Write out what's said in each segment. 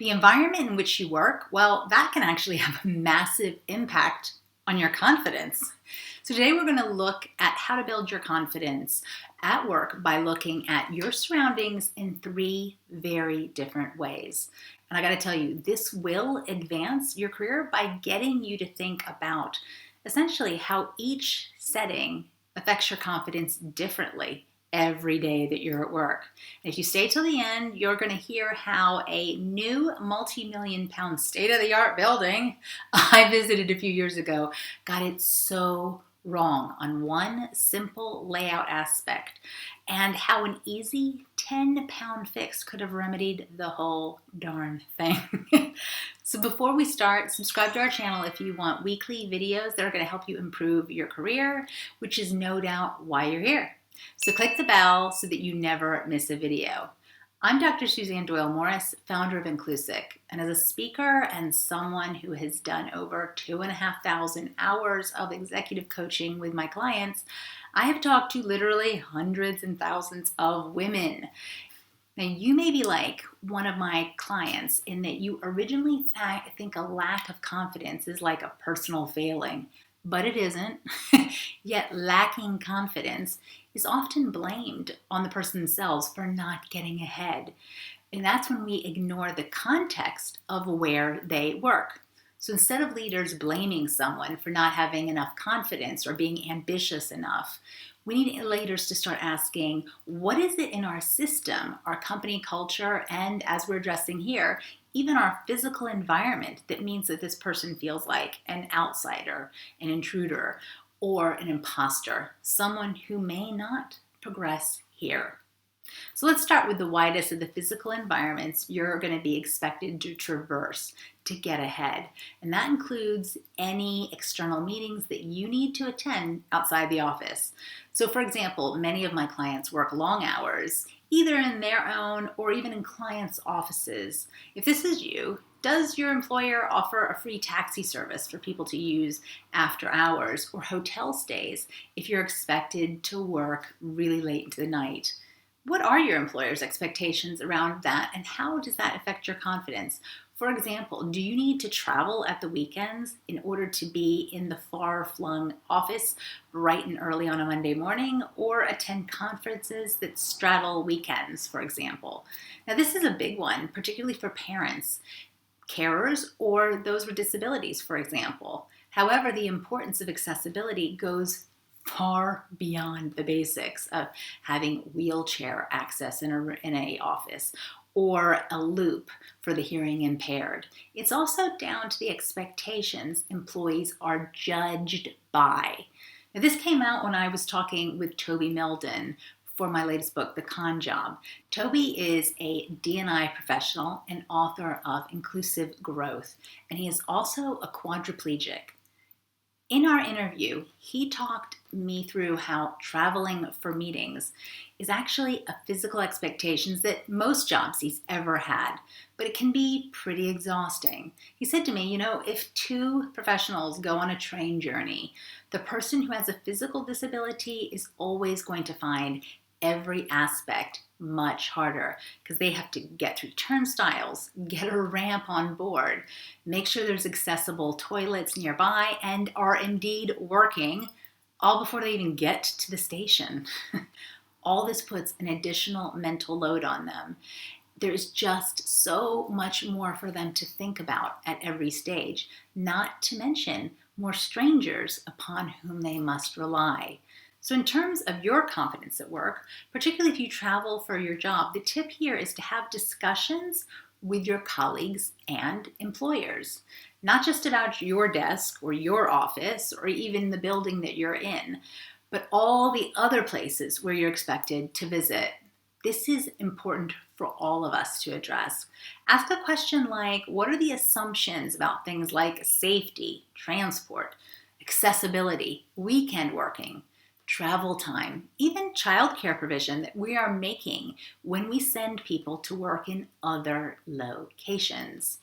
The environment in which you work, well, that can actually have a massive impact on your confidence. So today we're going to look at how to build your confidence at work by looking at your surroundings in 3 very different ways. And I got to tell you, this will advance your career by getting you to think about essentially how each setting affects your confidence differently every day that you're at work. And if you stay till the end, you're going to hear how a new multi-million-pound state-of-the-art building I visited a few years ago got it so wrong on one simple layout aspect, and how an easy 10-pound fix could have remedied the whole darn thing. So before we start, subscribe to our channel if you want weekly videos that are going to help you improve your career, which is no doubt why you're here. So click the bell so that you never miss a video. I'm Dr. Suzanne Doyle-Morris, founder of Inclusive, and as a speaker and someone who has done over 2,500 hours of executive coaching with my clients, I have talked to literally hundreds and thousands of women. Now, you may be like one of my clients in that you originally think a lack of confidence is like a personal failing, but it isn't. Yet lacking confidence is often blamed on the person themselves for not getting ahead. And that's when we ignore the context of where they work. So instead of leaders blaming someone for not having enough confidence or being ambitious enough, we need leaders to start asking, what is it in our system, our company culture, and as we're addressing here, even our physical environment that means that this person feels like an outsider, an intruder, or an imposter, someone who may not progress here. So let's start with the widest of the physical environments you're going to be expected to traverse to get ahead. And that includes any external meetings that you need to attend outside the office. So for example, many of my clients work long hours, either in their own or even in clients' offices. If this is you, does your employer offer a free taxi service for people to use after hours, or hotel stays if you're expected to work really late into the night? What are your employer's expectations around that, and how does that affect your confidence? For example, do you need to travel at the weekends in order to be in the far-flung office bright and early on a Monday morning, or attend conferences that straddle weekends, for example? Now, this is a big one, particularly for parents, carers, or those with disabilities, for example. However, the importance of accessibility goes far beyond the basics of having wheelchair access in a office or a loop for the hearing impaired. It's also down to the expectations employees are judged by. Now, this came out when I was talking with Toby Meldon for my latest book, The Con Job. Toby is a D&I professional and author of Inclusive Growth, and he is also a quadriplegic. In our interview, he talked me through how traveling for meetings is actually a physical expectations that most jobs he's ever had, but it can be pretty exhausting. He said to me, if 2 professionals go on a train journey, the person who has a physical disability is always going to find every aspect much harder because they have to get through turnstiles, get a ramp on board, make sure there's accessible toilets nearby and are indeed working, all before they even get to the station. All this puts an additional mental load on them. There's just so much more for them to think about at every stage, not to mention more strangers upon whom they must rely. So in terms of your confidence at work, particularly if you travel for your job, the tip here is to have discussions with your colleagues and employers, not just about your desk or your office or even the building that you're in, but all the other places where you're expected to visit. This is important for all of us to address. Ask a question like, what are the assumptions about things like safety, transport, accessibility, weekend working, travel time, even childcare provision that we are making when we send people to work in other locations?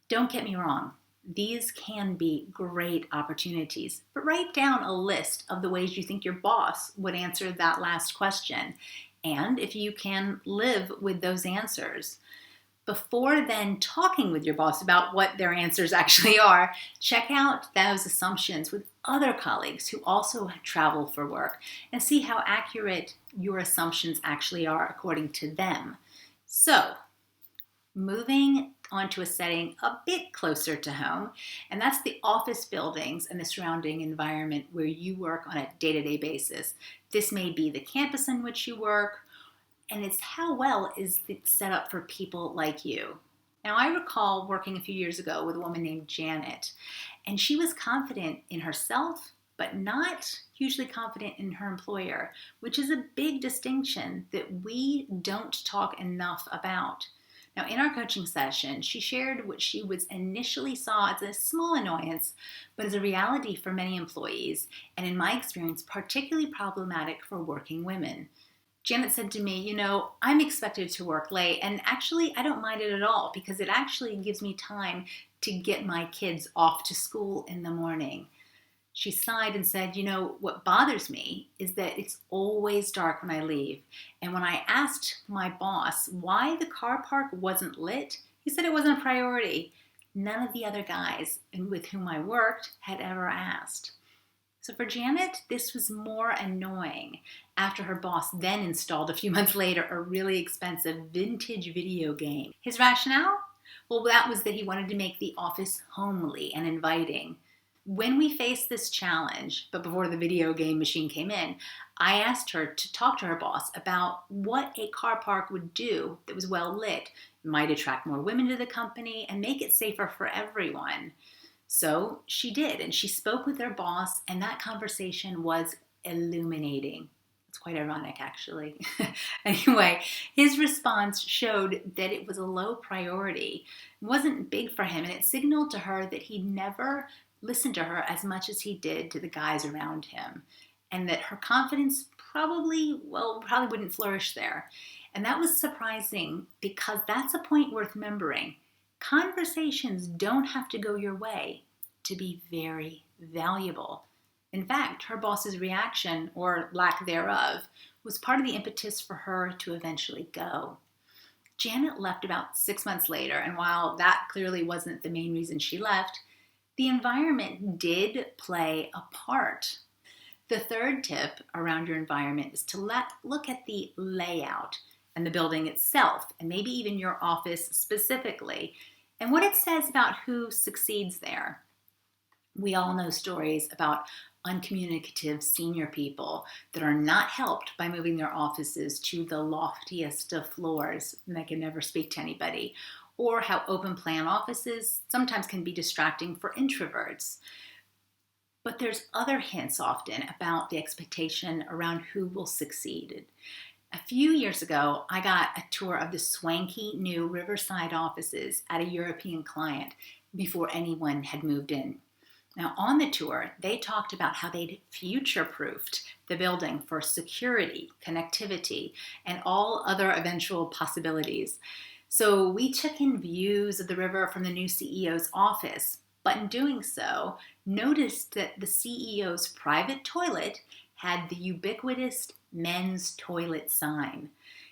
Don't get me wrong, these can be great opportunities, but write down a list of the ways you think your boss would answer that last question, and if you can live with those answers. Before then talking with your boss about what their answers actually are, check out those assumptions with other colleagues who also travel for work and see how accurate your assumptions actually are according to them. So, moving on to a setting a bit closer to home, and that's the office buildings and the surrounding environment where you work on a day-to-day basis. This may be the campus in which you work, and it's how well is it set up for people like you. Now, I recall working a few years ago with a woman named Janet, and she was confident in herself, but not hugely confident in her employer, which is a big distinction that we don't talk enough about. Now, in our coaching session, she shared what she was initially saw as a small annoyance, but as a reality for many employees, and in my experience, particularly problematic for working women. Janet said to me, I'm expected to work late, and actually I don't mind it at all because it actually gives me time to get my kids off to school in the morning. She sighed and said, what bothers me is that it's always dark when I leave. And when I asked my boss why the car park wasn't lit, he said it wasn't a priority. None of the other guys with whom I worked had ever asked. So for Janet, this was more annoying after her boss then installed a few months later a really expensive vintage video game. His rationale? Well, that was that he wanted to make the office homely and inviting. When we faced this challenge, but before the video game machine came in, I asked her to talk to her boss about what a car park would do that was well lit, might attract more women to the company, and make it safer for everyone. So she did, and she spoke with her boss, and that conversation was illuminating. It's quite ironic, actually. Anyway, his response showed that it was a low priority. It wasn't big for him, and it signaled to her that he'd never listened to her as much as he did to the guys around him, and that her confidence probably wouldn't flourish there. And that was surprising because that's a point worth remembering. Conversations don't have to go your way to be very valuable. In fact, her boss's reaction, or lack thereof, was part of the impetus for her to eventually go. Janet left about 6 months later, and while that clearly wasn't the main reason she left, the environment did play a part. The third tip around your environment is to look at the layout and the building itself, and maybe even your office specifically, and what it says about who succeeds there. We all know stories about uncommunicative senior people that are not helped by moving their offices to the loftiest of floors, and they can never speak to anybody, or how open plan offices sometimes can be distracting for introverts. But there's other hints often about the expectation around who will succeed. A few years ago, I got a tour of the swanky new Riverside offices at a European client before anyone had moved in. Now, on the tour, they talked about how they'd future-proofed the building for security, connectivity, and all other eventual possibilities. So we took in views of the river from the new CEO's office, but in doing so, noticed that the CEO's private toilet had the ubiquitous men's toilet sign.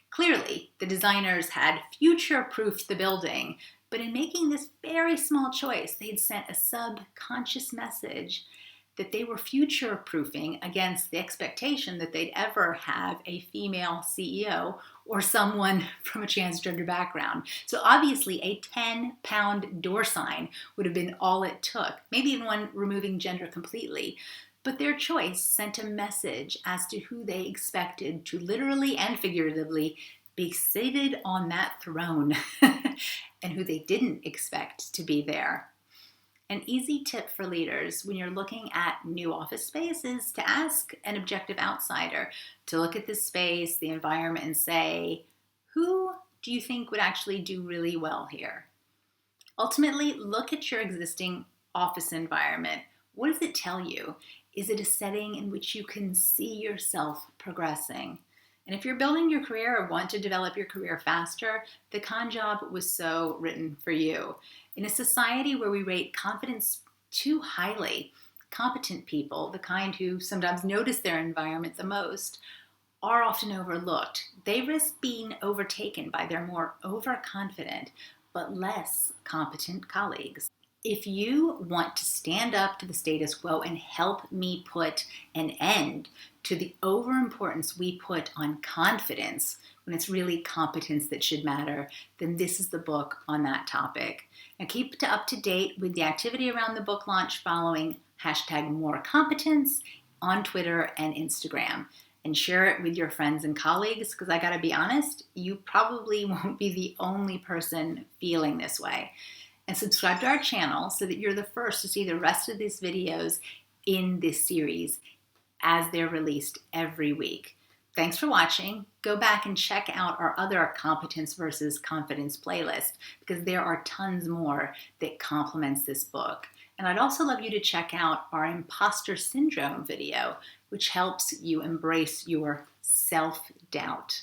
Clearly, the designers had future-proofed the building, but in making this very small choice, they'd sent a subconscious message that they were future-proofing against the expectation that they'd ever have a female CEO or someone from a transgender background. So obviously a 10-pound door sign would have been all it took, maybe even one removing gender completely. But their choice sent a message as to who they expected to literally and figuratively be seated on that throne and who they didn't expect to be there. An easy tip for leaders when you're looking at new office space is to ask an objective outsider to look at the space, the environment, and say, who do you think would actually do really well here? Ultimately, look at your existing office environment. What does it tell you? Is it a setting in which you can see yourself progressing? And if you're building your career or want to develop your career faster, the con job was so written for you. In a society where we rate confidence too highly, competent people, the kind who sometimes notice their environment the most, are often overlooked. They risk being overtaken by their more overconfident but less competent colleagues. If you want to stand up to the status quo and help me put an end to the overimportance we put on confidence when it's really competence that should matter, then this is the book on that topic. Now keep up to date with the activity around the book launch following #Morecompetence on Twitter and Instagram. And share it with your friends and colleagues, because I gotta be honest, you probably won't be the only person feeling this way. And subscribe to our channel so that you're the first to see the rest of these videos in this series as they're released every week. Thanks for watching. Go back and check out our other competence versus confidence playlist, because there are tons more that complements this book. And I'd also love you to check out our imposter syndrome video, which helps you embrace your self-doubt.